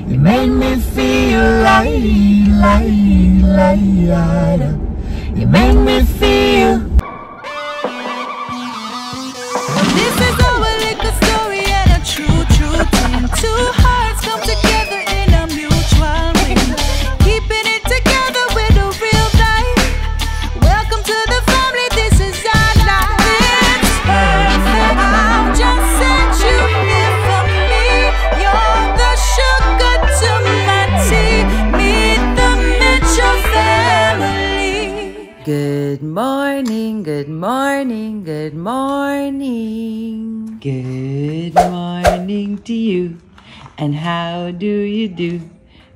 You make me feel like. You make me feel. This is our little story and a true thing. Two hearts come together in a mutual ring, keeping it together with a real life. Welcome to the family, this is our life. It's perfect, I'll just set you here for me. You're the sugar to my tea. Meet the Mitchell family. Good morning, good morning, good morning. Good morning to you. And how do you do?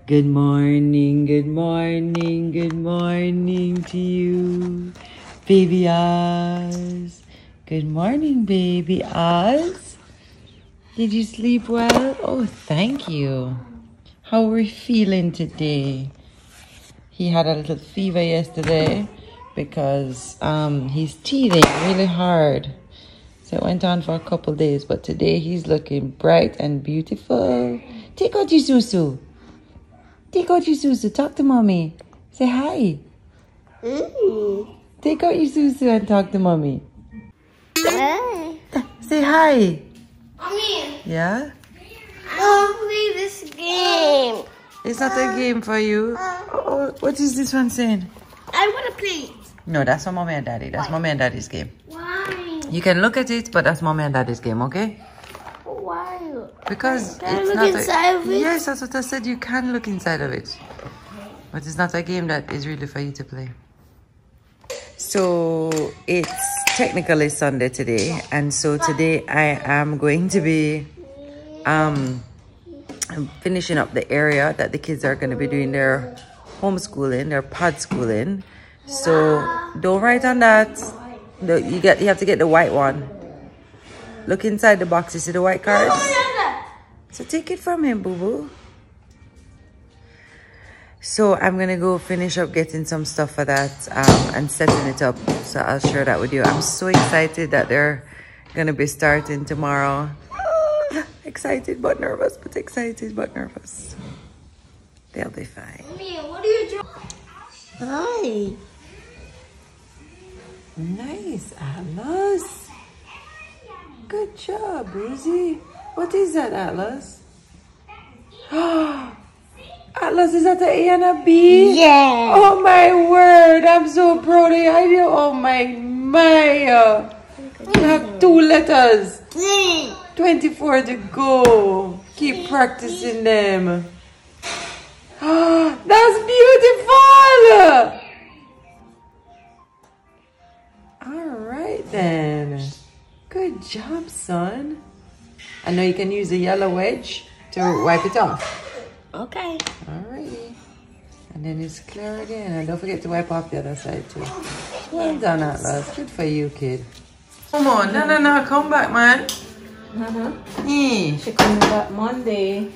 Good morning, good morning, good morning to you. Baby Oz. Good morning, baby Oz. Did you sleep well? Oh, thank you. How are we feeling today? He had a little fever yesterday because he's teething really hard. So it went on for a couple days, but today he's looking bright and beautiful. Take out your susu. Take out your susu. Talk to mommy. Say hi. Take out your susu and talk to mommy. Say hi. Mommy. Yeah? I don't play this game. It's not a game for you. Oh, what is this one saying? I want to play it. No, that's for mommy and daddy. That's mommy and daddy's game. Why? You can look at it, but that's mommy and daddy's game, okay? Why? Because Can I it's look not inside of it? Yes, that's what I said. You can look inside of it. But it's not a game that is really for you to play. So it's technically Sunday today. And so today I am going to be finishing up the area that the kids are going to be doing their homeschooling, their pod schooling. So don't write on that. You have to get the white one. Look inside the box. You see the white cards? So take it from him, boo-boo. So I'm going to go finish up getting some stuff for that and setting it up. So I'll share that with you. I'm so excited that they're going to be starting tomorrow. Excited but nervous, but excited but nervous. They'll be fine. Mommy, what are you doing? Hi. Nice, Atlas. Good job, Rosie. What is that, Atlas? Atlas, is that an A and a B? Yeah. Oh my word, I'm so proud of you. Oh my. You have 2 letters. 24 to go. Keep practicing them. That's beautiful. Alright then. Good job, son. I know you can use a yellow wedge to wipe it off. Okay. Alrighty. And then it's clear again. And don't forget to wipe off the other side too. Well done, Atlas. Good for you, kid. Come on. No. Come back, man. She coming back Monday.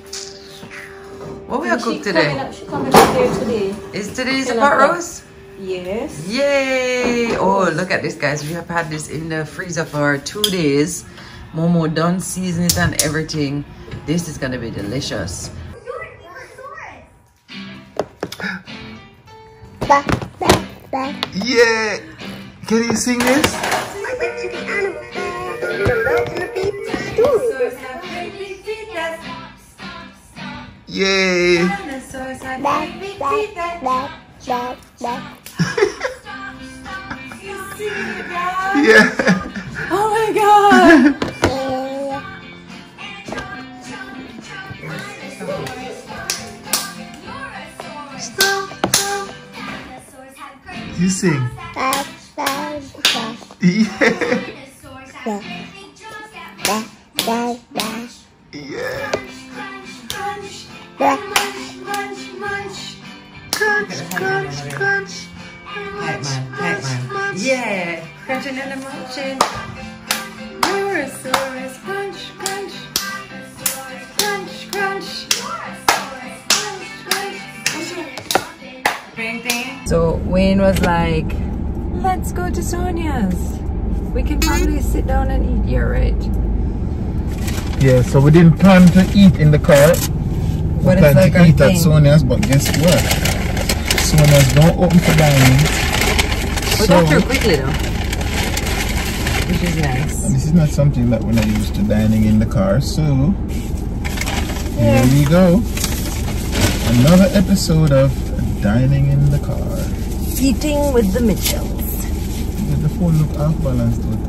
What we cook today? She coming up here today. Is today's a pot roast? Yes. Yay! Oh, look at this, guys. We have had this in the freezer for 2 days. Momo done season it and everything. This is gonna be delicious. Yeah. Can you sing this? Yay. Yeah. Oh my god. You sing. Yeah. Yeah. Crunch. Yeah. Crunching and munching. Neurosaurus. Crunch. So Wayne was like, let's go to Sonia's. We can probably sit down and eat. You're right. Yeah, so we didn't plan to eat in the car. But plan it's like to our eat at thing. Sonia's, but guess what? Sonia's don't open for dining. We got through quickly though, which is nice. And this is not something that we're not used to dining in the car, so here we go. Another episode of dining in the car. Eating with the Mitchells. Did the phone look off balance to it?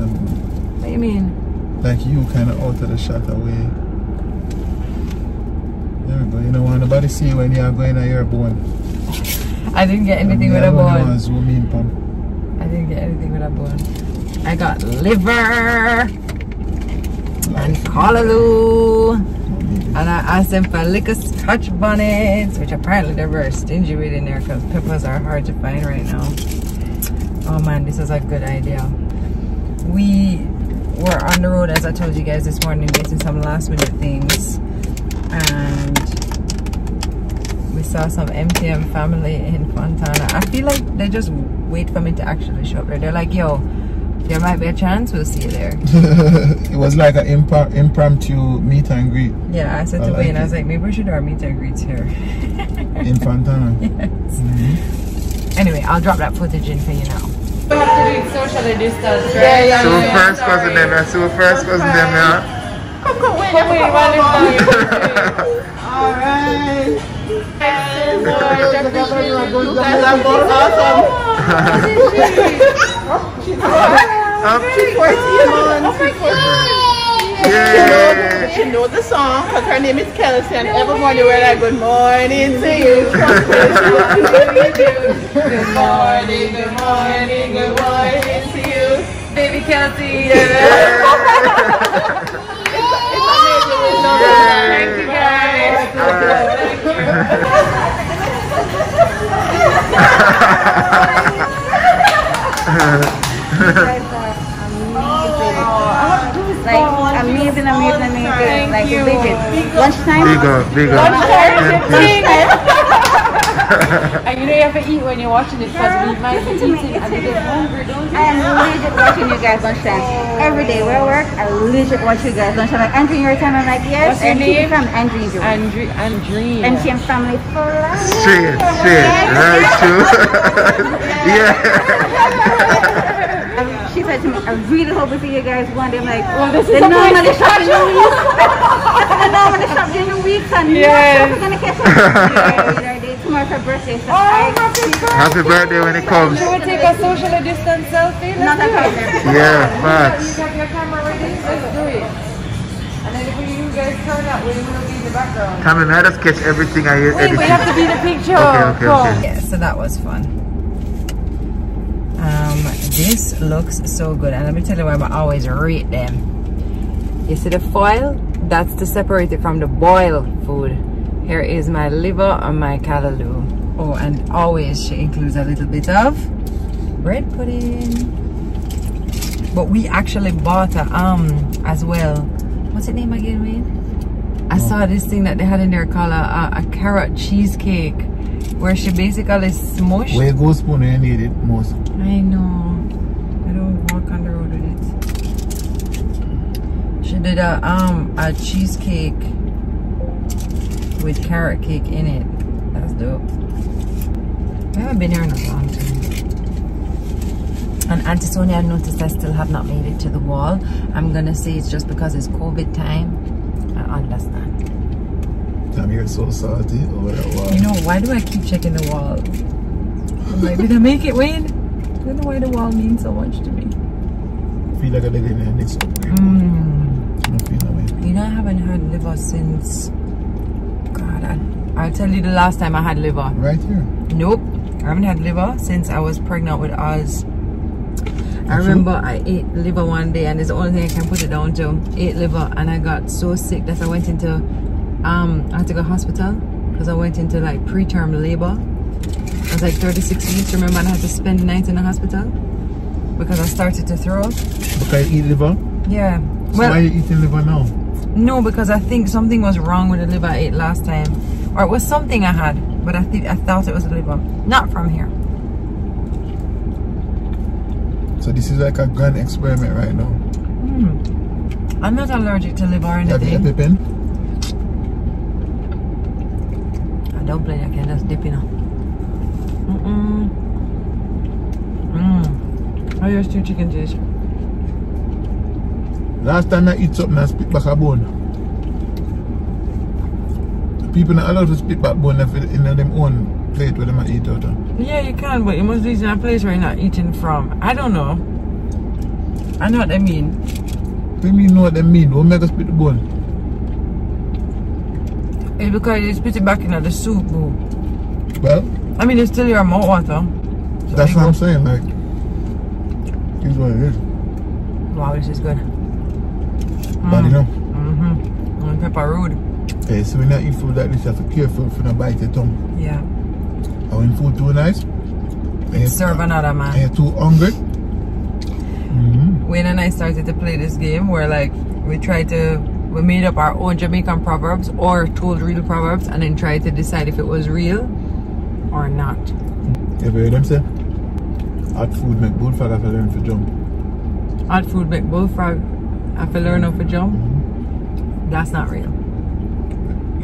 What do you mean? Like you kind of out of the shot away. There we go. You don't want nobody see when you are going on your bone. I didn't get anything with a bone. Zoom in, Pam. I didn't get anything with a bone. I got liver and callaloo. And I asked them for liquor scotch bonnets, which apparently they're very stingy with in there because peppers are hard to find right now. Oh man, this is a good idea. We were on the road, as I told you guys this morning, getting some last minute things. And we saw some MTM family in Fontana. I feel like they just wait for me to actually show up there. They're like, yo, there might be a chance, we'll see you there. It was like an impromptu meet and greet. Yeah, I said to Wayne, I was like, maybe we should do our meet and greets here. In Fontana. Yes. Anyway, I'll drop that footage in for you now. We have to do it socially distance, right? So first cousin them, so first cousin them, yeah. Come wait, alright. She knows the song because her name is Kelsey, and every morning we're like, good morning to you. Good morning, good morning, good morning to you. Baby Kelsey. Thank you guys. Amazing. Like you. Lunchtime? Big up. And you know you have to eat when you're watching it because we might be eating and we get hungry, don't we? I am legit watching you guys lunchtime. Every day where I work, I legit watch you guys lunchtime. Like, Andrew, your time? I'm like, yes. What's your and name? From Andrew. Andrew. MTM family for life. Straight, right, true. Yeah. She said to me, I really hope we see you guys one day. I'm like, Well, this is they a normally place shop in the week. They normally shop during the week, and Yes. we're gonna catch up. Tomorrow's her birthday, so Happy birthday when it comes. Should we take a socially distance selfie? not a problem. Yeah, facts. You have your camera ready? Let's do it. And then if you guys turn up, we will be in the background. Tami, I just catch everything I Wait, we have to be the picture. Okay. Yeah, so that was fun. This looks so good, and let me tell you why I always rate them. You see the foil? That's to separate it from the boiled food. Here is my liver and my callaloo. Oh, and always she includes a little bit of bread pudding. But we actually bought a as well. What's it name again, Wayne? I saw this thing that they had in there called a carrot cheesecake, where she basically smushed. Where goes spoon when you need it most? I know. I don't walk on the road with it. She did a cheesecake with carrot cake in it. That's dope. I haven't been here in a long time. And Auntie Sonia, I noticed I still have not made it to the wall. I'm gonna say it's just because it's COVID time. I understand. Tami, you're so salty over that wall. You know, why do I keep checking the wall? I'm like, did I make it, Wayne? I don't know why the wall means so much to me. I feel like I live in a next upgrade. I don't feel that way. You know, I haven't had liver since... God, I'll tell you the last time I had liver. Right here. Nope. I haven't had liver since I was pregnant with Oz. I remember I ate liver one day, and it's the only thing I can put it down to. Ate liver, and I got so sick that I went into... I had to go to hospital because I went into like preterm labor. I was like 36 weeks, remember, and I had to spend the night in the hospital because I started to throw up. Because you eat liver? Yeah. So why are you eating liver now? No, because I think something was wrong with the liver I ate last time. Or it was something I had, but I thought it was the liver. Not from here. So this is like a grand experiment right now. I'm not allergic to liver or Have you anything. EpiPen? dumpling I can just dip in. How your stew chicken taste? Last time I eat something, I spit back a bone. People not allowed to spit back bone in them own plate where they might eat out of. Yeah, you can, but you must be in a place where you're not eating from. I don't know. I know what they mean. What do you mean know what they mean? Don't make us spit the bone. It's because you spit it back in the soup, boo. Well, I mean, it's still your mouth water. So that's what I'm saying, like, here's what it is. Wow, this is good. But you know. And pepper rude. Okay, so when you eat food like this, you have to be careful for not bite your tongue. Yeah. And when food too nice, Serve another man. and you're too hungry. Wayne and I started to play this game where like we made up our own Jamaican proverbs or told real proverbs and then tried to decide if it was real or not. You ever heard them say? Hot food make bullfrog have to learn to jump. Hot food make bullfrog have to learn how to jump. That's not real.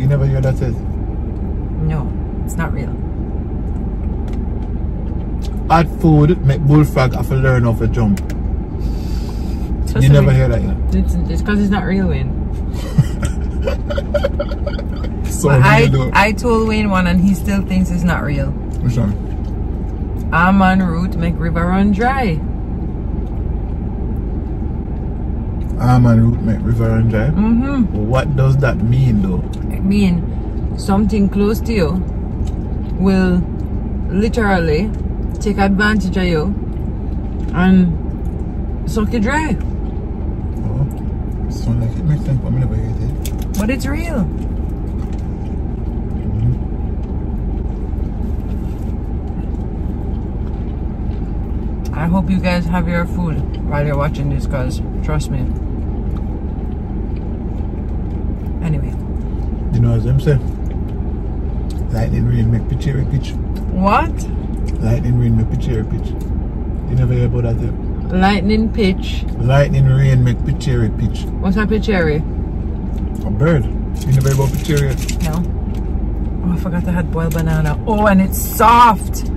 You never hear that says? No, it's not real. Hot food make bullfrog have to learn how to jump. You never hear that yet? It's because it's not real, Wayne. So I told Wayne one and he still thinks it's not real. Which one? Almond root make river run dry. Almond root make river run dry? What does that mean though? It means something close to you will literally take advantage of you and suck you dry. Oh, sound like it makes sense, but I never heard it. But it's real. I hope you guys have your food while you're watching this, because trust me. Anyway. You know as them say? Lightning rain make pitchy pitch. What? Lightning rain make pitchy pitch. You never hear about that yet? Lightning pitch. Lightning rain make pitchy pitch. What's a pitchery? A bird. You never hear about pitchy yet? No. Oh, I forgot I had boiled banana. Oh, and it's soft.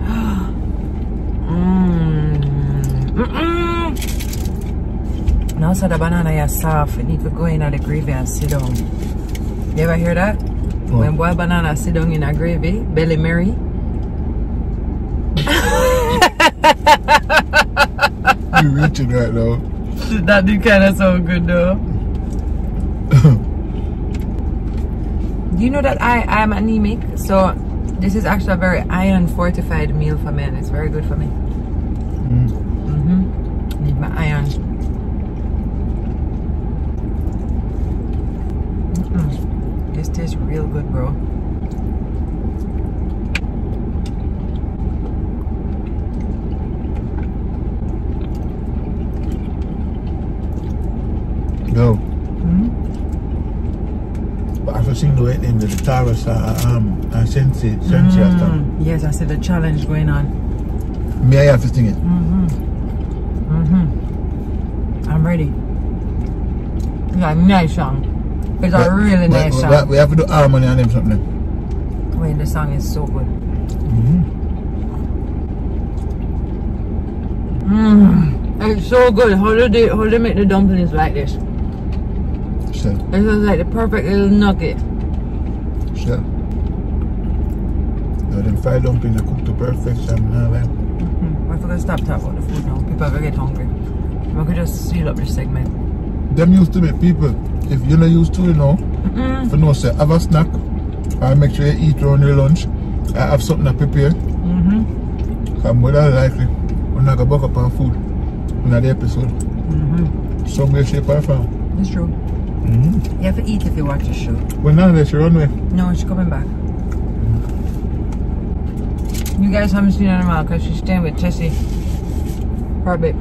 Now so the banana is soft, it need to go in the gravy and sit down. You ever hear that? Oh. When boiled banana sit down in a gravy, belly Mary. You reaching right now. That did kind of sound good though. Do you know that I am anemic? So this is actually a very iron fortified meal for me and it's very good for me. Need my iron. This tastes real good, bro. No. But I've seen the way in the Taurus and Sensi stuff. Yes, I see the challenge going on. Me, I have to sing it. I'm ready. It's a nice song. It's a really nice song. We have to do harmony on them something. Wait, the song is so good. It's so good. How do they make the dumplings like this? Sure. It's just like the perfect little nugget. Sure. Now them fried dumplings are cooked to perfection now, right? I forgot to stop talking about the food now. People are gonna get hungry. We could just seal up this segment. Them used to make people, if you're not used to it now, for no say, have a snack, or make sure you eat around your lunch, I have something to prepare. Because more than likely, we're not going to buck up on food in the episode. Some way, shape, or form. It's true. You have to eat if you watch the show. Well, now that she run away. No, she's coming back. You guys haven't seen her in a while because she's staying with Tessie for a bit.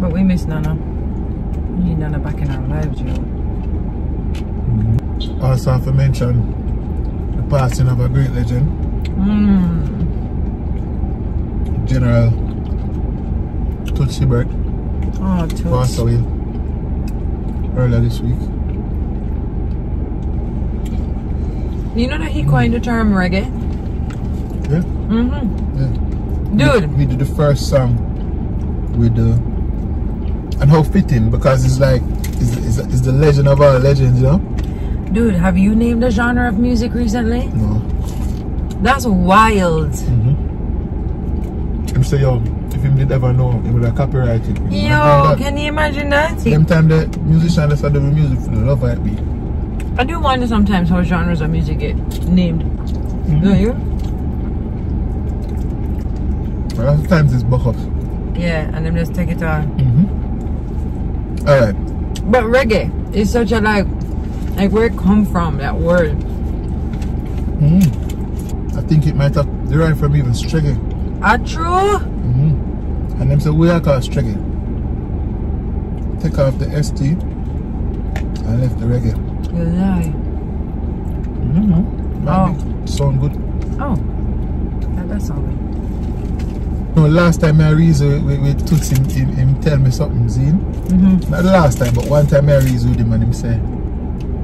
But we miss Nana. We need Nana back in our lives, yo. Also, I have to mention the passing of a great legend. General Tootsie Bird. Oh, Toots. Passed away earlier this week. You know that he coined the term reggae? Yeah? Yeah. Dude. We did the first song with the... And how fitting, because it's like, it's the legend of all legends, you know? Dude, have you named a genre of music recently? No. That's wild. Him say, yo, if him did ever know, he would have copyrighted. Yo, can you imagine that? Them time the musician that started doing music for the love of it be. I do wonder sometimes how genres of music get named. Do you? A lot of times it's buck-ups. Yeah, and then just take it on. Alright. But reggae is such a like where it come from, that word. I think it might have derived from even streggy. True? And them say we are called streggy. Take off the ST and left the reggae. You lie. Might sound good. Oh. That's all good. No, last time I reason with Toots him tell me something, Zine. Not the last time, but one time I reason with him and him say,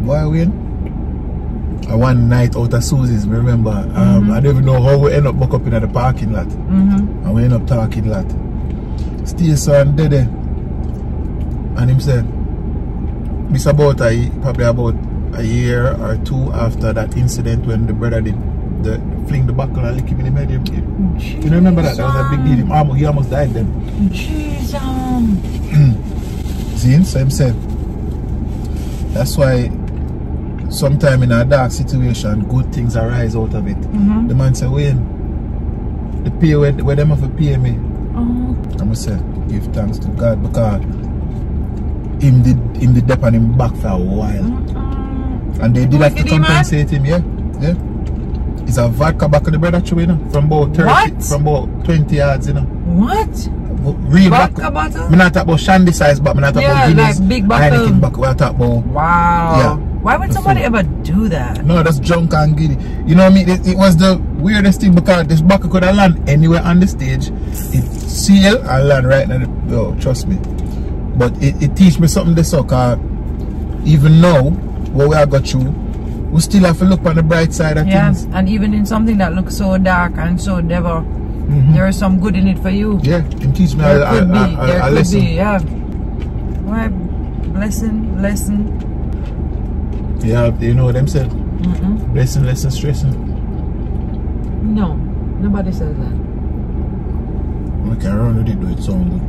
boy Wayne, one night out of Susie's, me remember, I don't even know how we end up back up in the parking lot. And we end up talking lot. Still son dead there. And him said, it's about probably about a year or two after that incident when the brother did fling the buckle and lick him in the head. You remember that? That was a big deal. He almost died then. Jesus. See, so him said, that's why sometime in a dark situation, good things arise out of it. The man said, Wayne, the pay where them have to pay me. I'm going to say, give thanks to God, because him did dep on him back for a while. And they did have to compensate him, yeah. It's a vodka back of the brother, you know, from about 30, from about 20 yards, you know. What? Real vodka bottle? I'm not talking about shandy size, but I'm not talking about Guinness, like big bottle. Heineken buckle. We're talking about... Wow. Yeah. Why would somebody ever do that? No, that's junk and giddy. You know what I mean? It was the weirdest thing, because this buckle could have land anywhere on the stage. It seal and land right now. Oh, trust me. But it teach me something this cause even now, what we have got through, we still have to look on the bright side of things. And even in something that looks so dark and so devil, there is some good in it for you. Yeah, it teach me a lesson. Why? Lesson. Yeah, you know what them said? Lesson, stressing. No, nobody says that. We can run with it, do it sound good.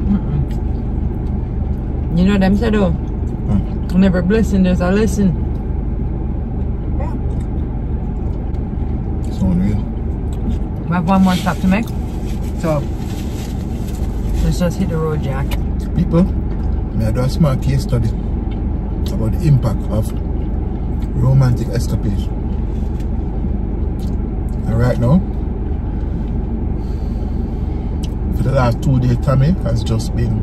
You know them said, oh, never blessing, there's a lesson. Sound real. We have one more stop to make, so let's just hit the road, Jack. People, I do a small case study about the impact of romantic escapade. And right now, for the last 2 days, Tami has just been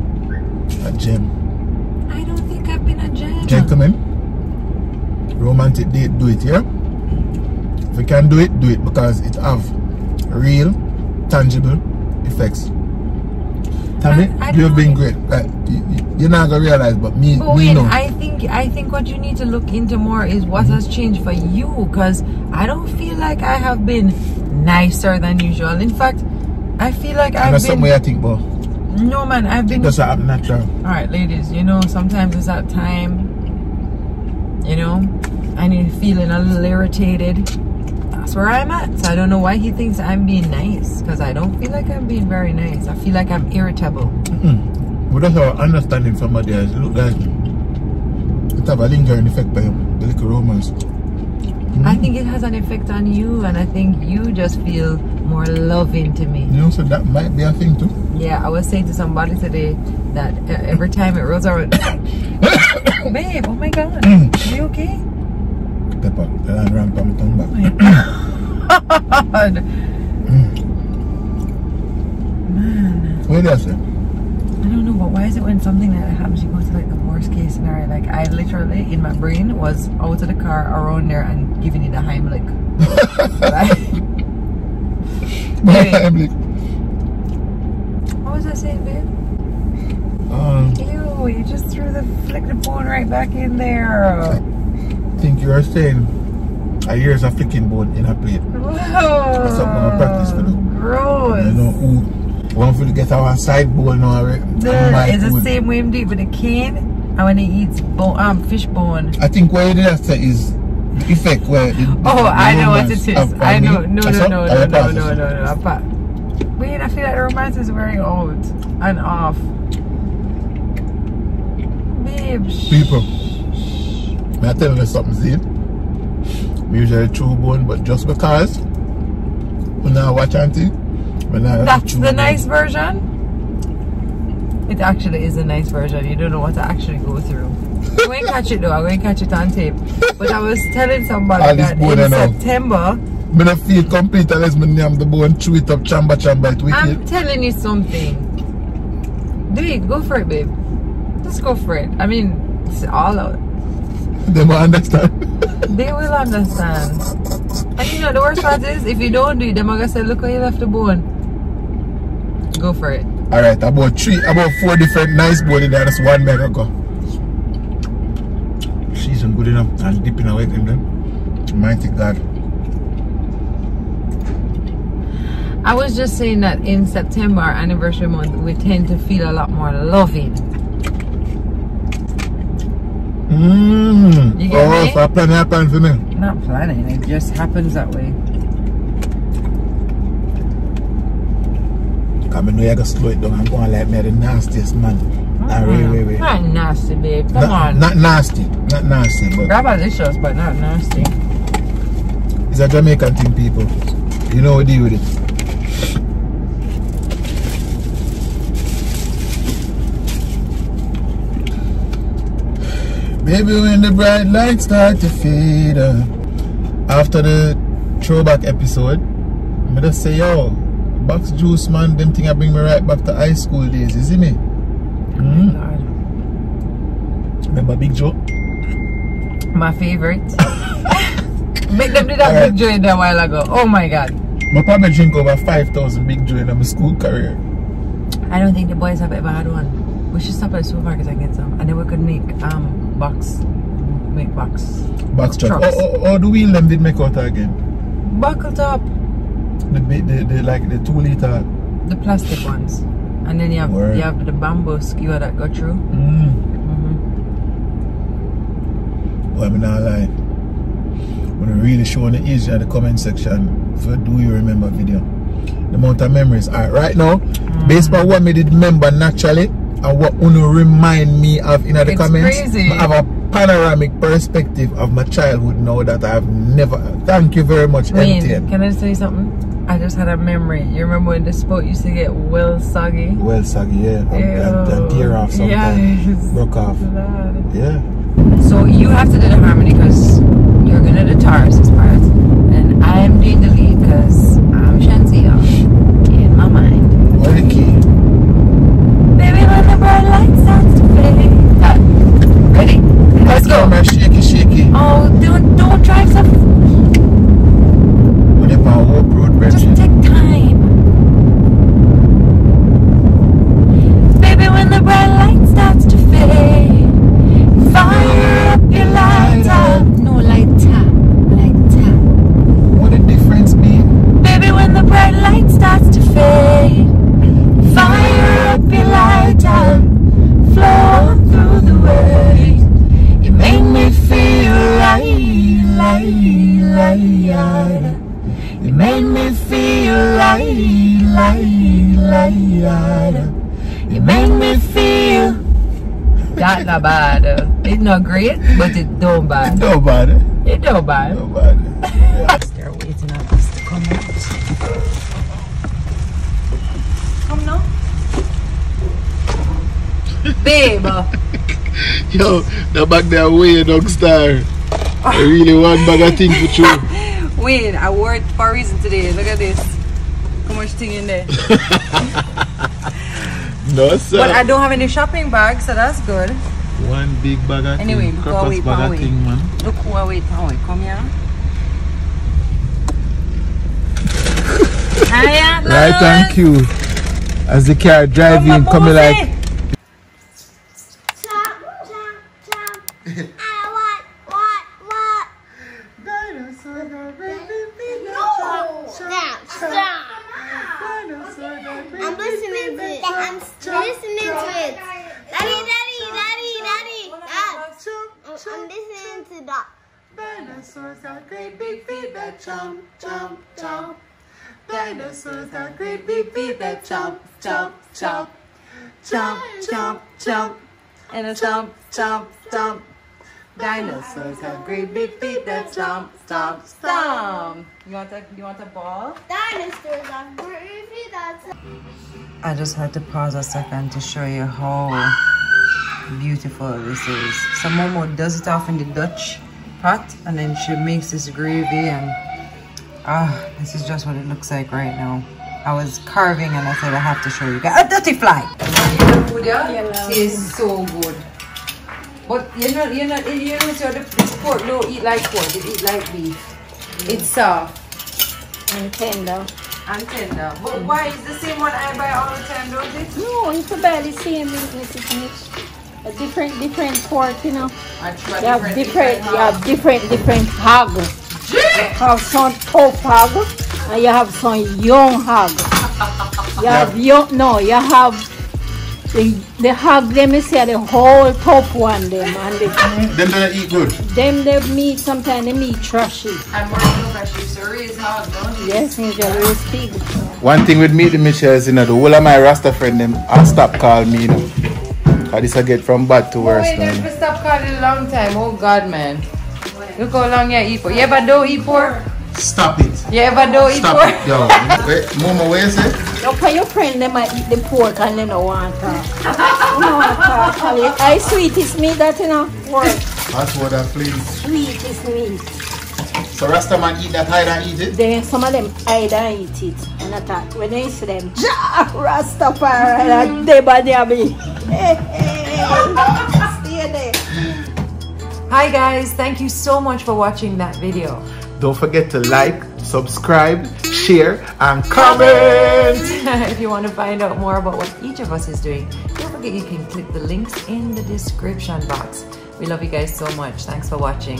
a gem. I don't think I've been a gem. Gentlemen, romantic date, do it, yeah? If you can do it, because it have real, tangible effects. Tami, you've been great. You're not gonna realize, but me know. I think what you need to look into more is what has changed for you, because I don't feel like I have been nicer than usual. In fact, I feel like I've been... That's something I think about. No man, I've been... It doesn't happen natural. Alright ladies, you know, sometimes it's that time, you know, I need feeling a little irritated. That's where I'm at. So I don't know why he thinks I'm being nice, because I don't feel like I'm being very nice. I feel like I'm irritable. But that's our understanding from my guys. Look guys, it have a lingering effect by him, the little romance. I think it has an effect on you, and I think you just feel more loving to me. You know, so that might be a thing too. Yeah, I was saying to somebody today that every time it rolls around... Babe, oh my god, are you okay? Pepper, the line ran from my tongue back. God. Man. What did I say? I don't know, but why is it when something like that happens, you go to like the worst case scenario? Like I literally, in my brain, was out of the car around there and giving it a Heimlich. Heimlich. What was I saying, babe? Ew, you just flicked the phone right back in there. I think you were saying I hear a flicking bone in a plate. That's something I practice for them. Gross. You know who want to get our side bone now, right? It's the same way him do it with the cane and when he eats fish bone. I think what it is is the effect where the I know what it is. I know. No. Wait, I feel like the romance is wearing out and off. Babe. People, may I tell you something, see? Me usually chew bone, but just because when I watch auntie, that's the nice version. It actually is a nice version. You don't know what to actually go through. I'm going to catch it though. I'm going to catch it on tape. But I was telling somebody that in September. I don't feel complete unless I name the bone, chew it up, chamba it with I'm telling you something. Do it. Go for it, babe. Just go for it. I mean, it's all out. They will understand. They will understand. And you know, the worst part is, if you don't do it, they're going to say, look how you left the bone. Go for it. Alright, about 4 different nice bone in there. That's one mega go. She's good enough. I'll dip in away in them. Mighty God. I was just saying that in September, our anniversary month, we tend to feel a lot more loving. You get me? So planning happen for me. Not planning, it just happens that way. I know you're going to slow it down. I'm going to like me the nastiest man. Wait. Not nasty, babe. Come on. Not nasty. Not nasty, but Grabalicious, but not nasty. It's a Jamaican thing, people. You know what to deal with it. Baby, when the bright lights start to fade after the throwback episode, I'm gonna say, yo, box juice, man, them thing I bring me right back to high school days, you see me? Remember Big Joe? My favorite. Make them did that Big Joe in there a while ago. Oh my God. I probably drink over 5,000 Big Joe in my school career. I don't think the boys have ever had one. We should stop at the supermarket and get some, and then we could make box trucks. Or the wheel them did make out again. Buckle top. The like the 2 liter. The plastic ones, and then you have the bamboo skewer that go through. Well, I'm not lying. When I really show the easy in the comment section for Do You Remember video. The amount of memories. Alright, right now, based on what me did remember naturally and what Uno remind me of in the comments, crazy. I have a panoramic perspective of my childhood now that I have never. Thank you very much, MTN. Can I just tell you something? I just had a memory. You remember when the spot used to get well soggy? Well soggy, yeah. And tear off sometimes. Yes. Broke off. Yeah. So you have to do the harmony because you're gonna do the Taurus part, and I'm doing the lead because I'm Shantia in my mind. What the key? Baby, when the bright light starts to fade. Ready? Let's go. Shaky. Oh, don't drive so. What about Hope Road, Just take time. Baby, when the bright light starts to fade, fire up your lighter. No, lighter. What the difference be? Baby, when the bright light starts to fade, fire up your lighter. Flow through the waves. You make me feel light. You make me feel light. You make me feel. That's not bad. It's not great, but it's don't bad. It don't bad. It don't bad. Yeah. They're waiting on us to come out. Come now. Babe. Yo, the bag there way, dog star. I really want bag of things for you. Wait, I wore it for a reason today. Look at this. How much thing in there? No, sir. But I don't have any shopping bags, so that's good. One big bag of Anyway, thing. look away, Bag of thing, man. Look away, come here. Hiya, Right, thank you. As the car driving, coming like. What? Dinosaur. Dinosaurs got great big feet that jump, jump, jump. Dinosaurs got great big feet that jump, jump, jump. Jump, jump, jump. And a stomp, stomp, stomp. Dinosaurs have great big feet that stomp, stomp, stomp. You want a ball? Dinosaurs have great feet that stomp. I just had to pause a second to show you how beautiful this is. So MoMo does it off in the Dutch pot and then she makes this gravy and this is just what it looks like right now. I was carving and I said I have to show you guys. A dirty fly! Food, yeah? It is so good. But you know, so this pork don't eat like pork, it eat like beef. It's soft. And tender. And tender. But why is the same one I buy all the time, don't it? No, it's about the same business. It's mixed. A different pork, you know. You have different hog. You have some top hog and you have some young hog. You have you have the hog, let me say the whole top one them and them don't eat good. Them they meat sometimes they meat trashy. And more than she used to raise hog, don't you? Yes, you can raise pig. One thing with me the Michelle is, you know, the whole of my Rasta friend them I stop call me, you know. This I get from bad to worse. Wait, never stop calling a long time. Oh God, man. Look how long you eat pork. You ever don't eat pork? Stop it. You ever don't eat Stop pork? it, yo. Wait, Momo, what you say? Look for your friend, they might eat the pork and they don't want to. You know what I sweet is me that you know work. That's what I please. Sweet is me. So Rasta man eat that hide and eat it? Then some of them hide and eat it. And I thought when I see them, Rastafari and they be. Hey, stay there. Hi guys, thank you so much for watching that video. Don't forget to like, subscribe, share, and comment. If you want to find out more about what each of us is doing, don't forget you can click the links in the description box. We love you guys so much. Thanks for watching. #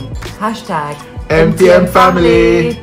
MTM family.